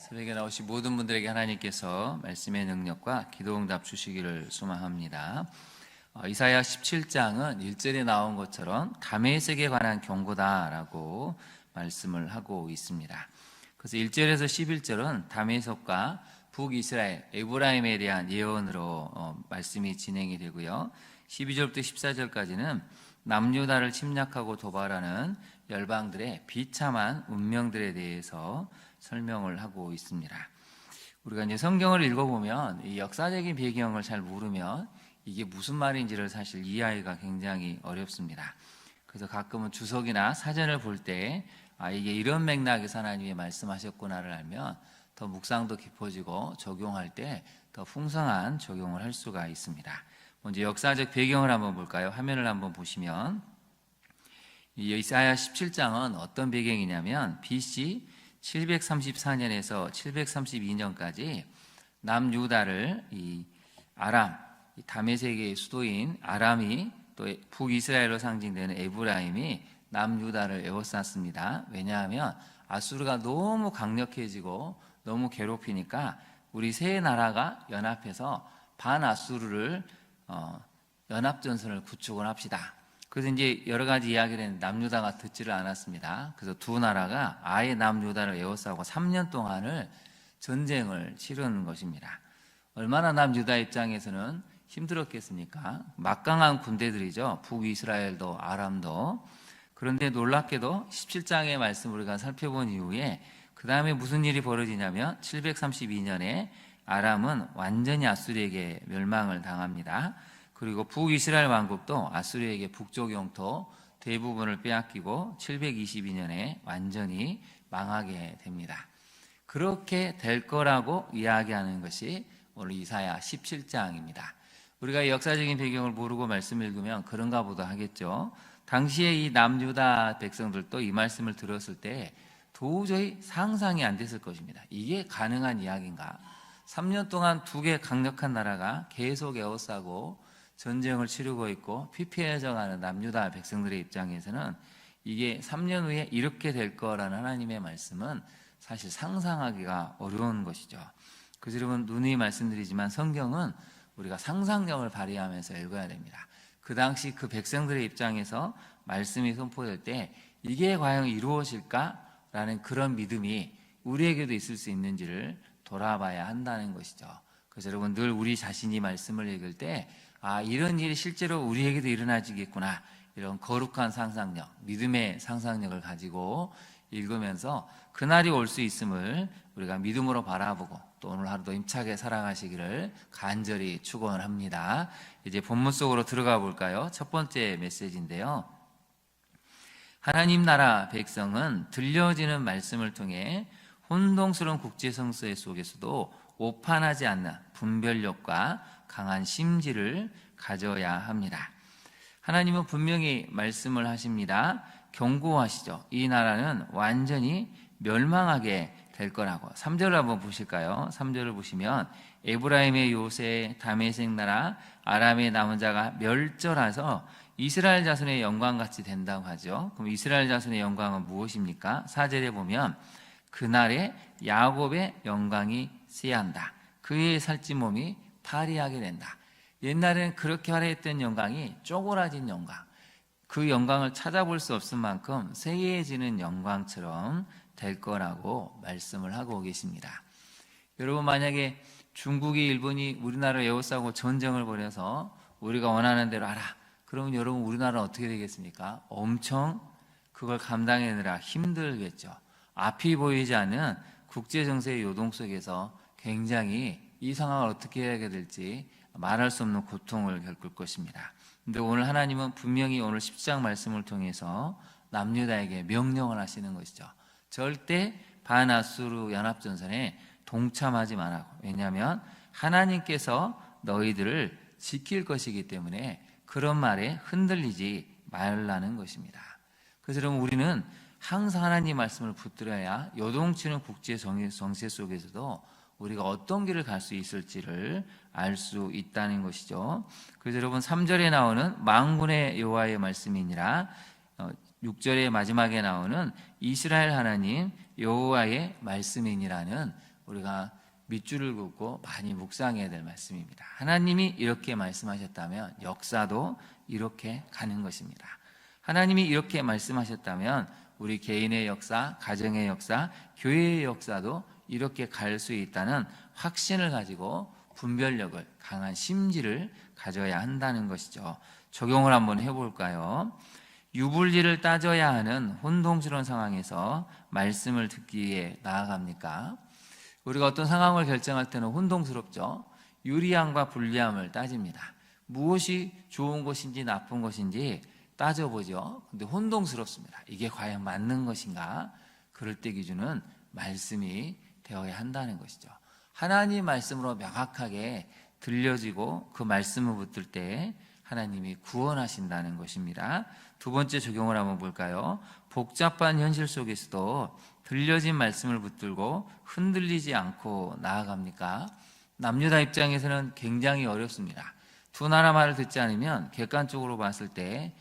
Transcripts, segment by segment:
새벽에 나오신 모든 분들에게 하나님께서 말씀의 능력과 기도응답 주시기를 소망합니다. 이사야 17장은 1절에 나온 것처럼 다메섹에 관한 경고다라고 말씀을 하고 있습니다. 그래서 1절에서 11절은 다메섹과 북이스라엘, 에브라임에 대한 예언으로 말씀이 진행이 되고요. 12절부터 14절까지는 남유다를 침략하고 도발하는 열방들의 비참한 운명들에 대해서 설명을 하고 있습니다. 우리가 이제 성경을 읽어보면 이 역사적인 배경을 잘 모르면 이게 무슨 말인지를 사실 이해하기가 굉장히 어렵습니다. 그래서 가끔은 주석이나 사전을 볼 때 이게 이런 맥락에서 하나님이 말씀하셨구나를 알면 더 묵상도 깊어지고 적용할 때 더 풍성한 적용을 할 수가 있습니다. 먼저 역사적 배경을 한번 볼까요? 화면을 한번 보시면 이 이사야 17장은 어떤 배경이냐면 BC 734년에서 732년까지 남유다를 이 아람, 다메섹의 수도인 아람이 또 북이스라엘로 상징되는 에브라임이 남유다를 에워쌌습니다. 왜냐하면 아수르가 너무 강력해지고 너무 괴롭히니까 우리 세 나라가 연합해서 반아수르를 연합전선을 구축을 합시다. 그래서 이제 여러 가지 이야기를 했는데 남유다가 듣지를 않았습니다. 그래서 두 나라가 아예 남유다를 에워싸고 3년 동안을 전쟁을 치르는 것입니다. 얼마나 남유다 입장에서는 힘들었겠습니까? 막강한 군대들이죠. 북이스라엘도 아람도. 그런데 놀랍게도 17장의 말씀 우리가 살펴본 이후에 그 다음에 무슨 일이 벌어지냐면 732년에 아람은 완전히 아수르에게 멸망을 당합니다. 그리고 북이스라엘 왕국도 아수르에게 북쪽 영토 대부분을 빼앗기고 722년에 완전히 망하게 됩니다. 그렇게 될 거라고 이야기하는 것이 오늘 이사야 17장입니다. 우리가 역사적인 배경을 모르고 말씀을 읽으면 그런가 보다 하겠죠. 당시에 이 남유다 백성들도 이 말씀을 들었을 때 도저히 상상이 안 됐을 것입니다. 이게 가능한 이야기인가? 3년 동안 두 개 강력한 나라가 계속 에워싸고 전쟁을 치르고 있고 피폐해져가는 남유다 백성들의 입장에서는 이게 3년 후에 이렇게 될 거라는 하나님의 말씀은 사실 상상하기가 어려운 것이죠. 그래서 여러분 누누이 말씀드리지만 성경은 우리가 상상력을 발휘하면서 읽어야 됩니다. 그 당시 그 백성들의 입장에서 말씀이 선포될 때 이게 과연 이루어질까라는 그런 믿음이 우리에게도 있을 수 있는지를 돌아봐야 한다는 것이죠. 그래서 여러분 늘 우리 자신이 말씀을 읽을 때 이런 일이 실제로 우리에게도 일어나지겠구나, 이런 거룩한 상상력, 믿음의 상상력을 가지고 읽으면서 그날이 올 수 있음을 우리가 믿음으로 바라보고 또 오늘 하루도 힘차게 살아가시기를 간절히 축원합니다. 이제 본문 속으로 들어가 볼까요? 첫 번째 메시지인데요. 하나님 나라 백성은 들려지는 말씀을 통해 혼동스러운 국제성세 속에서도 오판하지 않는 분별력과 강한 심지를 가져야 합니다. 하나님은 분명히 말씀을 하십니다. 경고하시죠. 이 나라는 완전히 멸망하게 될 거라고. 3절을 한번 보실까요? 3절을 보시면 에브라임의 요새, 다메섹 나라, 아람의 남은 자가 멸절해서 이스라엘 자손의 영광같이 된다고 하죠. 그럼 이스라엘 자손의 영광은 무엇입니까? 4절에 보면 그날에 야곱의 영광이 쇠한다. 그의 살찐 몸이 파리하게 된다. 옛날에는 그렇게 화려했던 영광이 쪼그라진 영광, 그 영광을 찾아볼 수 없을 만큼 쇠해지는 영광처럼 될 거라고 말씀을 하고 계십니다. 여러분 만약에 중국이 일본이 우리나라를 에워싸고 전쟁을 벌여서 우리가 원하는 대로 하라, 그러면 여러분 우리나라는 어떻게 되겠습니까? 엄청 그걸 감당하느라 힘들겠죠. 앞이 보이지 않는 국제정세의 요동 속에서 굉장히 이 상황을 어떻게 해야 될지 말할 수 없는 고통을 겪을 것입니다. 근데 오늘 하나님은 분명히 오늘 10장 말씀을 통해서 남유다에게 명령을 하시는 것이죠. 절대 반아수르 연합전선에 동참하지 말라고. 왜냐하면 하나님께서 너희들을 지킬 것이기 때문에 그런 말에 흔들리지 말라는 것입니다. 그래서 여러분 우리는 항상 하나님 말씀을 붙들어야 요동치는 국제 정세 속에서도 우리가 어떤 길을 갈 수 있을지를 알 수 있다는 것이죠. 그래서 여러분 3절에 나오는 만군의 여호와의 말씀이니라, 6절의 마지막에 나오는 이스라엘 하나님 여호와의 말씀이니라는 우리가 밑줄을 긋고 많이 묵상해야 될 말씀입니다. 하나님이 이렇게 말씀하셨다면 역사도 이렇게 가는 것입니다. 하나님이 이렇게 말씀하셨다면 우리 개인의 역사, 가정의 역사, 교회의 역사도 이렇게 갈 수 있다는 확신을 가지고 분별력을, 강한 심지를 가져야 한다는 것이죠. 적용을 한번 해볼까요? 유불리를 따져야 하는 혼동스러운 상황에서 말씀을 듣기 위해 나아갑니까? 우리가 어떤 상황을 결정할 때는 혼동스럽죠. 유리함과 불리함을 따집니다. 무엇이 좋은 것인지 나쁜 것인지 따져보죠. 근데 혼동스럽습니다. 이게 과연 맞는 것인가? 그럴 때 기준은 말씀이 되어야 한다는 것이죠. 하나님 말씀으로 명확하게 들려지고 그 말씀을 붙들 때 하나님이 구원하신다는 것입니다. 두 번째 적용을 한번 볼까요? 복잡한 현실 속에서도 들려진 말씀을 붙들고 흔들리지 않고 나아갑니까? 남유다 입장에서는 굉장히 어렵습니다. 두 나라 말을 듣지 않으면 객관적으로 봤을 때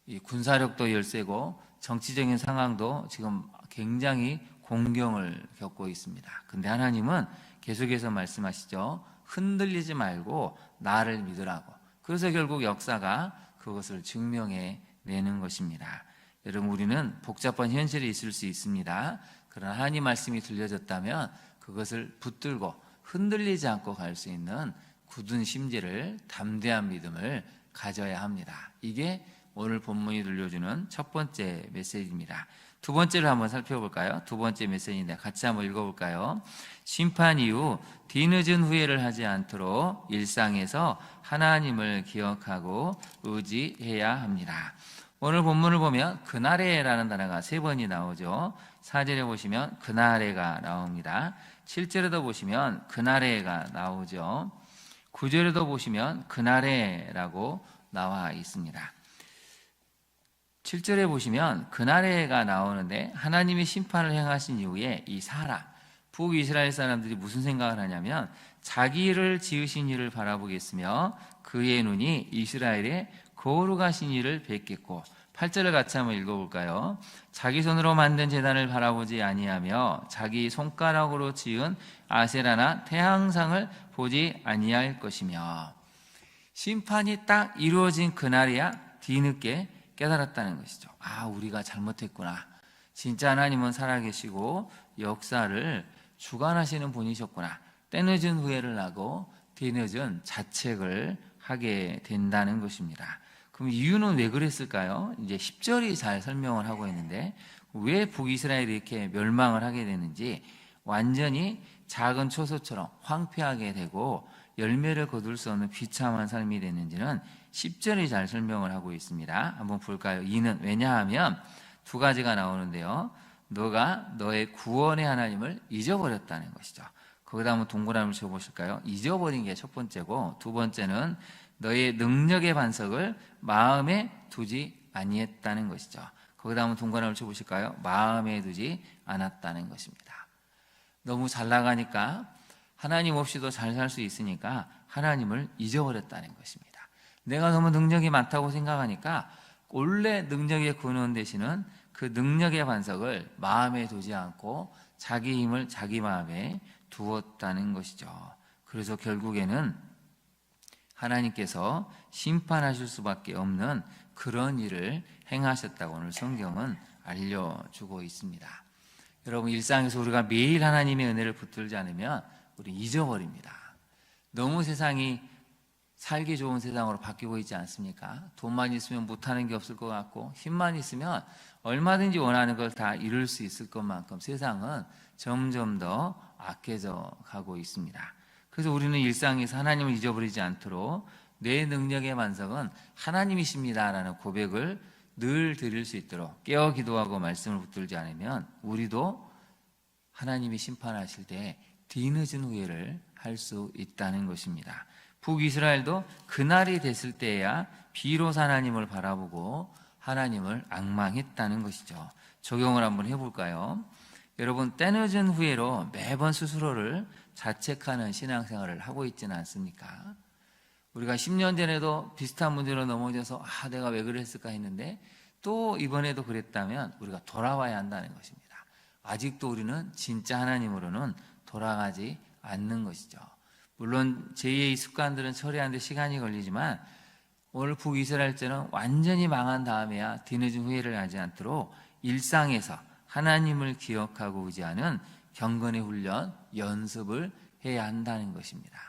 이 군사력도 열세고 정치적인 상황도 지금 굉장히 공경을 겪고 있습니다. 근데 하나님은 계속해서 말씀하시죠. 흔들리지 말고 나를 믿으라고. 그래서 결국 역사가 그것을 증명해 내는 것입니다. 여러분, 우리는 복잡한 현실이 있을 수 있습니다. 그러나 하나님 말씀이 들려졌다면 그것을 붙들고 흔들리지 않고 갈 수 있는 굳은 심지를, 담대한 믿음을 가져야 합니다. 이게 오늘 본문이 들려주는 첫 번째 메시지입니다. 두 번째를 한번 살펴볼까요? 두 번째 메시지인데 같이 한번 읽어볼까요? 심판 이후 뒤늦은 후회를 하지 않도록 일상에서 하나님을 기억하고 의지해야 합니다. 오늘 본문을 보면 그날에라는 단어가 3번이 나오죠. 4절에 보시면 그날에가 나옵니다. 7절에도 보시면 그날에가 나오죠. 9절에도 보시면 그날에라고 나와 있습니다. 7절에 보시면 그날에가 나오는데 하나님이 심판을 행하신 이후에 이 사람, 북이스라엘 사람들이 무슨 생각을 하냐면 자기를 지으신 이를 바라보겠으며 그의 눈이 이스라엘의 거룩하신 이를 뵙겠고 8절을 같이 한번 읽어볼까요? 자기 손으로 만든 제단을 바라보지 아니하며 자기 손가락으로 지은 아세라나 태양상을 보지 아니할 것이며 심판이 딱 이루어진 그날이야 뒤늦게 깨달았다는 것이죠. 아, 우리가 잘못했구나. 진짜 하나님은 살아계시고 역사를 주관하시는 분이셨구나. 때늦은 후회를 하고 뒤늦은 자책을 하게 된다는 것입니다. 그럼 이유는 왜 그랬을까요? 이제 10절이 잘 설명을 하고 있는데 왜 북이스라엘이 이렇게 멸망을 하게 되는지, 완전히 작은 초소처럼 황폐하게 되고 열매를 거둘 수 없는 비참한 삶이 됐는지는 10절이 잘 설명을 하고 있습니다. 한번 볼까요? 이는 왜냐하면 두 가지가 나오는데요. 너가 너의 구원의 하나님을 잊어버렸다는 것이죠. 거기다 한번 동그라미를 쳐보실까요? 잊어버린 게 첫 번째고, 두 번째는 너의 능력의 반석을 마음에 두지 아니했다는 것이죠. 거기다 한번 동그라미를 쳐보실까요? 마음에 두지 않았다는 것입니다. 너무 잘 나가니까, 하나님 없이도 잘 살 수 있으니까 하나님을 잊어버렸다는 것입니다. 내가 너무 능력이 많다고 생각하니까 원래 능력의 근원 되시는 그 능력의 반석을 마음에 두지 않고 자기 힘을 자기 마음에 두었다는 것이죠. 그래서 결국에는 하나님께서 심판하실 수밖에 없는 그런 일을 행하셨다고 오늘 성경은 알려주고 있습니다. 여러분, 일상에서 우리가 매일 하나님의 은혜를 붙들지 않으면 우리 잊어버립니다. 너무 세상이 살기 좋은 세상으로 바뀌고 있지 않습니까? 돈만 있으면 못하는 게 없을 것 같고, 힘만 있으면 얼마든지 원하는 걸 다 이룰 수 있을 것만큼 세상은 점점 더 악해져 가고 있습니다. 그래서 우리는 일상에서 하나님을 잊어버리지 않도록 내 능력의 반석은 하나님이십니다라는 고백을 늘 드릴 수 있도록 깨어 기도하고 말씀을 붙들지 않으면 우리도 하나님이 심판하실 때 뒤늦은 후회를 할 수 있다는 것입니다. 북이스라엘도 그날이 됐을 때야 비로소 하나님을 바라보고 하나님을 앙망했다는 것이죠. 적용을 한번 해볼까요? 여러분, 때늦은 후회로 매번 스스로를 자책하는 신앙생활을 하고 있지는 않습니까? 우리가 10년 전에도 비슷한 문제로 넘어져서 내가 왜 그랬을까 했는데 또 이번에도 그랬다면 우리가 돌아와야 한다는 것입니다. 아직도 우리는 진짜 하나님으로는 돌아가지 않는 것이죠. 물론 제2의 습관들은 처리하는 데 시간이 걸리지만 오늘 북이스라엘제는 완전히 망한 다음에야 뒤늦은 후회를 하지 않도록 일상에서 하나님을 기억하고 의지하는 경건의 훈련, 연습을 해야 한다는 것입니다.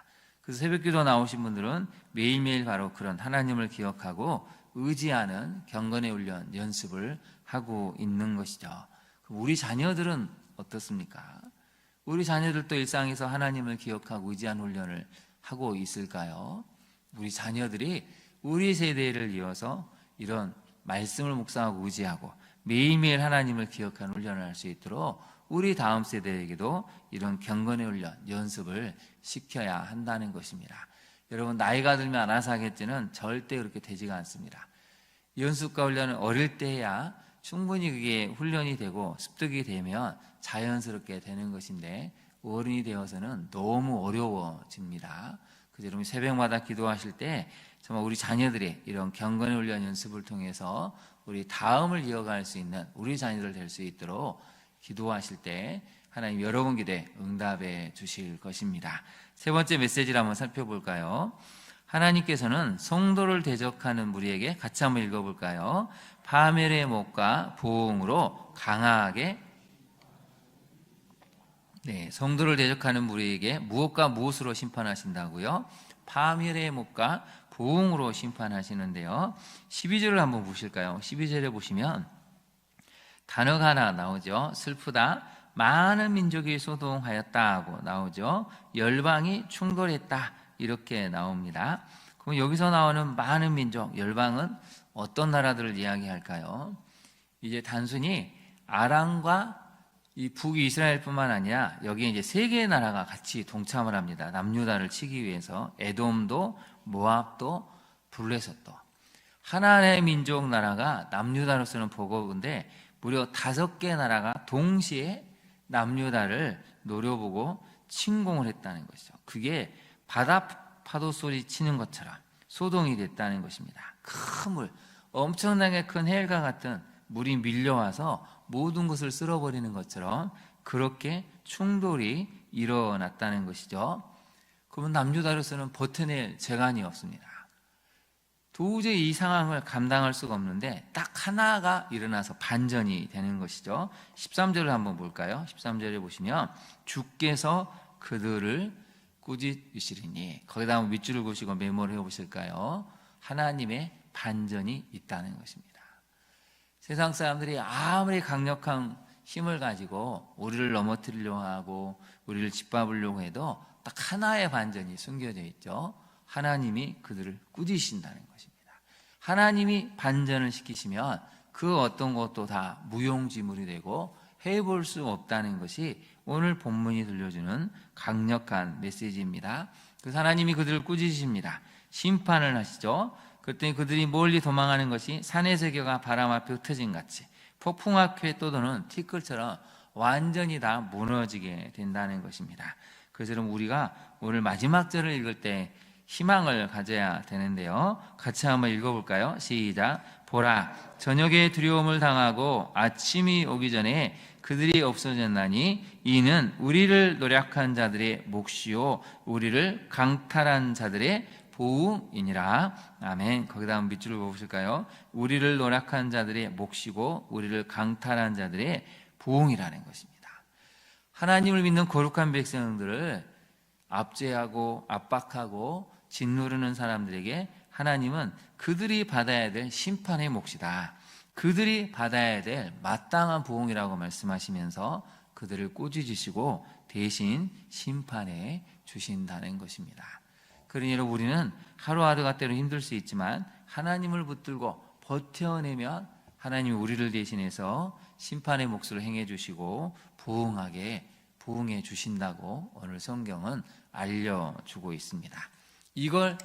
그래서 새벽기도 나오신 분들은 매일매일 바로 그런 하나님을 기억하고 의지하는 경건의 훈련, 연습을 하고 있는 것이죠. 그럼 우리 자녀들은 어떻습니까? 우리 자녀들도 일상에서 하나님을 기억하고 의지하는 훈련을 하고 있을까요? 우리 자녀들이 우리 세대를 이어서 이런 말씀을 묵상하고 의지하고 매일매일 하나님을 기억하는 훈련을 할 수 있도록 우리 다음 세대에게도 이런 경건의 훈련, 연습을 시켜야 한다는 것입니다. 여러분, 나이가 들면 알아서 하겠지는 절대 그렇게 되지가 않습니다. 연습과 훈련은 어릴 때 해야 충분히 그게 훈련이 되고 습득이 되면 자연스럽게 되는 것인데 어른이 되어서는 너무 어려워집니다. 그래서 여러분 새벽마다 기도하실 때 정말 우리 자녀들의 이런 경건의 훈련 연습을 통해서 우리 다음을 이어갈 수 있는 우리 자녀들 될 수 있도록 기도하실 때 하나님 여러분 기도에 응답해 주실 것입니다. 세 번째 메시지를 한번 살펴볼까요? 하나님께서는 성도를 대적하는 무리에게 같이 한번 읽어볼까요? 파멸의 목과 보응으로 강하게 성도를 대적하는 무리에게 무엇과 무엇으로 심판하신다고요? 파멸의 목과 보응으로 심판하시는데요. 12절을 한번 보실까요? 12절에 보시면 단어가 하나 나오죠. 슬프다. 많은 민족이 소동하였다 하고 나오죠. 열방이 충돌했다 이렇게 나옵니다. 그럼 여기서 나오는 많은 민족, 열방은 어떤 나라들을 이야기할까요? 이제 단순히 아람과 이 북이스라엘뿐만 아니라 여기에 이제 세 개의 나라가 같이 동참을 합니다. 남유다를 치기 위해서 에돔도 모압도 블레셋도 하나의 민족 나라가 남유다로서는 버거운데 무려 5개 나라가 동시에 남유다를 노려보고 침공을 했다는 것이죠. 그게 바다 파도 소리 치는 것처럼 소동이 됐다는 것입니다. 큰 물, 엄청나게 큰 해일과 같은 물이 밀려와서 모든 것을 쓸어버리는 것처럼 그렇게 충돌이 일어났다는 것이죠. 그러면 남유다로서는 버텨낼 재간이 없습니다. 도저히 이 상황을 감당할 수가 없는데 딱 하나가 일어나서 반전이 되는 것이죠. 13절을 한번 볼까요? 13절에 보시면 주께서 그들을 꾸짖으시리니, 거기다 한번 밑줄을 그으시고 메모를 해보실까요? 하나님의 반전이 있다는 것입니다. 세상 사람들이 아무리 강력한 힘을 가지고 우리를 넘어뜨리려고 하고 우리를 짓밟으려고 해도 딱 하나의 반전이 숨겨져 있죠. 하나님이 그들을 꾸짖으신다는 것입니다. 하나님이 반전을 시키시면 그 어떤 것도 다 무용지물이 되고 해볼 수 없다는 것이 오늘 본문이 들려주는 강력한 메시지입니다. 그래서 하나님이 그들을 꾸짖으십니다. 심판을 하시죠. 그랬더니 그들이 멀리 도망하는 것이 산의 세계가 바람 앞에 흩어진 같이 폭풍 앞에 떠도는 티끌처럼 완전히 다 무너지게 된다는 것입니다. 그래서 여러분 우리가 오늘 마지막 절을 읽을 때 희망을 가져야 되는데요. 같이 한번 읽어볼까요? 시작. 보라, 저녁에 두려움을 당하고 아침이 오기 전에 그들이 없어졌나니 이는 우리를 노력한 자들의 몫이요 우리를 강탈한 자들의 보응이니라. 아멘. 거기다 한번 밑줄을 보실까요? 우리를 노력한 자들의 몫이고 우리를 강탈한 자들의 보응이라는 것입니다. 하나님을 믿는 거룩한 백성들을 압제하고 압박하고 짓누르는 사람들에게 하나님은 그들이 받아야 될 심판의 몫이다, 그들이 받아야 될 마땅한 보응이라고 말씀하시면서 그들을 꾸짖으시고 대신 심판해 주신다는 것입니다. 그러니 여러분 우리는 하루하루가 때로 힘들 수 있지만 하나님을 붙들고 버텨내면 하나님이 우리를 대신해서 심판의 몫을 행해 주시고 부응해 주신다고 오늘 성경은 알려주고 있습니다. 이걸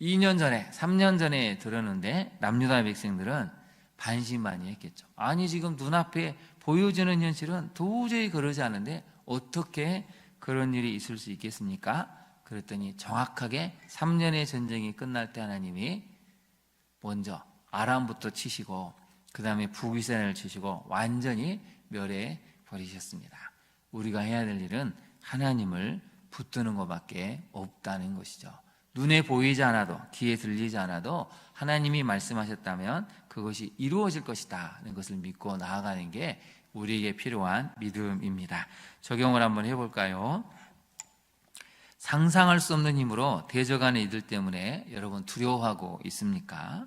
2년 전에 3년 전에 들었는데 남유다 백성들은 반신반의했겠죠. 아니 지금 눈앞에 보여지는 현실은 도저히 그러지 않은데 어떻게 그런 일이 있을 수 있겠습니까? 그랬더니 정확하게 3년의 전쟁이 끝날 때 하나님이 먼저 아람부터 치시고 그 다음에 북이스라엘을 치시고 완전히 멸해 버리셨습니다. 우리가 해야 될 일은 하나님을 붙드는 것밖에 없다는 것이죠. 눈에 보이지 않아도, 귀에 들리지 않아도 하나님이 말씀하셨다면 그것이 이루어질 것이다 하는 것을 믿고 나아가는 게 우리에게 필요한 믿음입니다. 적용을 한번 해볼까요? 상상할 수 없는 힘으로 대적하는 이들 때문에 여러분 두려워하고 있습니까?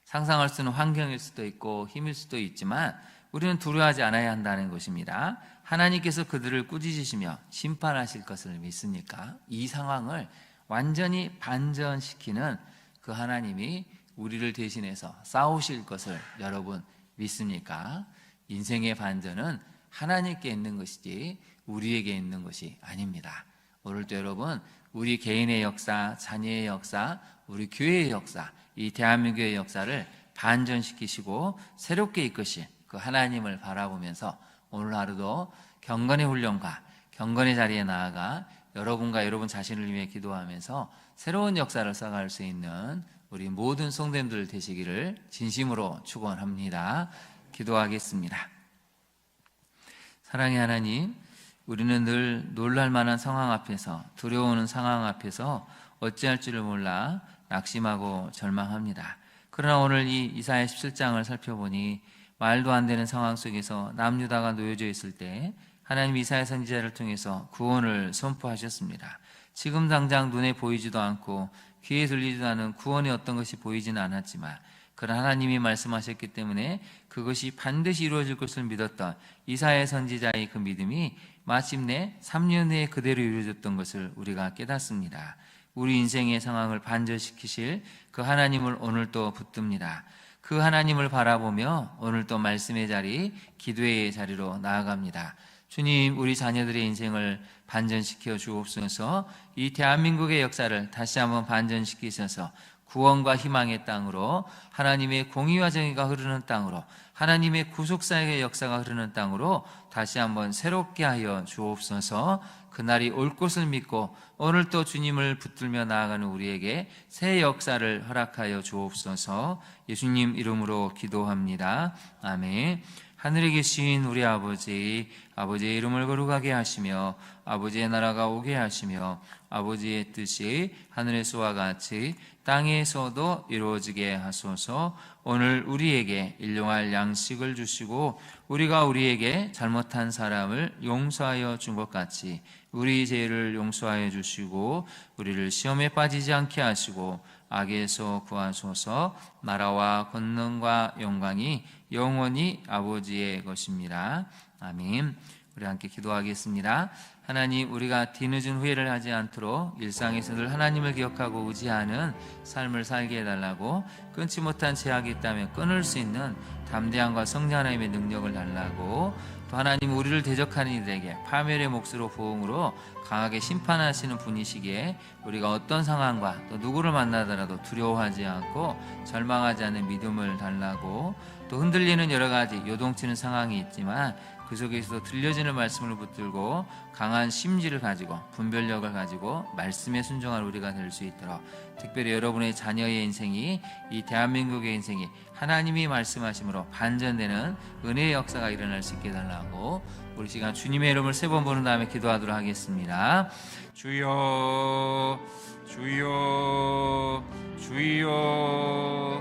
상상할 수 있는 환경일 수도 있고 힘일 수도 있지만 우리는 두려워하지 않아야 한다는 것입니다. 하나님께서 그들을 꾸짖으시며 심판하실 것을 믿습니까? 이 상황을 완전히 반전시키는 그 하나님이 우리를 대신해서 싸우실 것을 여러분 믿습니까? 인생의 반전은 하나님께 있는 것이지 우리에게 있는 것이 아닙니다. 오늘도 여러분, 우리 개인의 역사, 자녀의 역사, 우리 교회의 역사, 이 대한민국의 역사를 반전시키시고 새롭게 이끄실 그 하나님을 바라보면서 오늘 하루도 경건의 훈련과 경건의 자리에 나아가 여러분과 여러분 자신을 위해 기도하면서 새로운 역사를 써갈 수 있는 우리 모든 성도님들 되시기를 진심으로 축원합니다. 기도하겠습니다. 사랑의 하나님, 우리는 늘 놀랄 만한 상황 앞에서, 두려워하는 상황 앞에서 어찌할 줄을 몰라 낙심하고 절망합니다. 그러나 오늘 이 이사야 17장을 살펴보니 말도 안 되는 상황 속에서 남유다가 놓여져 있을 때 하나님 이사야 선지자를 통해서 구원을 선포하셨습니다. 지금 당장 눈에 보이지도 않고 귀에 들리지도 않은 구원의 어떤 것이 보이지는 않았지만 그러나 하나님이 말씀하셨기 때문에 그것이 반드시 이루어질 것을 믿었던 이사야 선지자의 그 믿음이 마침내 3년 내에 그대로 이루어졌던 것을 우리가 깨닫습니다. 우리 인생의 상황을 반전시키실 그 하나님을 오늘 또 붙듭니다. 그 하나님을 바라보며 오늘 또 말씀의 자리, 기도의 자리로 나아갑니다. 주님, 우리 자녀들의 인생을 반전시켜 주옵소서. 이 대한민국의 역사를 다시 한번 반전시키셔서 구원과 희망의 땅으로, 하나님의 공의와 정의가 흐르는 땅으로, 하나님의 구속사역의 역사가 흐르는 땅으로 다시 한번 새롭게 하여 주옵소서. 그날이 올 것을 믿고 오늘 또 주님을 붙들며 나아가는 우리에게 새 역사를 허락하여 주옵소서. 예수님 이름으로 기도합니다. 아멘. 하늘에 계신 우리 아버지, 아버지의 이름을 거룩하게 하시며 아버지의 나라가 오게 하시며 아버지의 뜻이 하늘에서와 같이 땅에서도 이루어지게 하소서. 오늘 우리에게 일용할 양식을 주시고 우리가 우리에게 잘못한 사람을 용서하여 준 것 같이 우리 죄를 용서하여 주시고 우리를 시험에 빠지지 않게 하시고 악에서 구하소서. 나라와 권능과 영광이 영원히 아버지의 것입니다. 아멘. 우리 함께 기도하겠습니다. 하나님, 우리가 뒤늦은 후회를 하지 않도록 일상에서 늘 하나님을 기억하고 의지하는 삶을 살게 해달라고, 끊지 못한 제약이 있다면 끊을 수 있는 담대함과 성령 하나님의 능력을 달라고, 또 하나님 우리를 대적하는 이들에게 파멸의 몫으로 보응으로 강하게 심판하시는 분이시기에 우리가 어떤 상황과 또 누구를 만나더라도 두려워하지 않고 절망하지 않는 믿음을 달라고, 또 흔들리는 여러 가지 요동치는 상황이 있지만 그 속에서도 들려지는 말씀을 붙들고 강한 심지를 가지고 분별력을 가지고 말씀에 순종할 우리가 될 수 있도록, 특별히 여러분의 자녀의 인생이, 이 대한민국의 인생이 하나님이 말씀하심으로 반전되는 은혜의 역사가 일어날 수 있게 해달라고, 우리 시간 주님의 이름을 3번 부른 다음에 기도하도록 하겠습니다. 주여, 주여, 주여.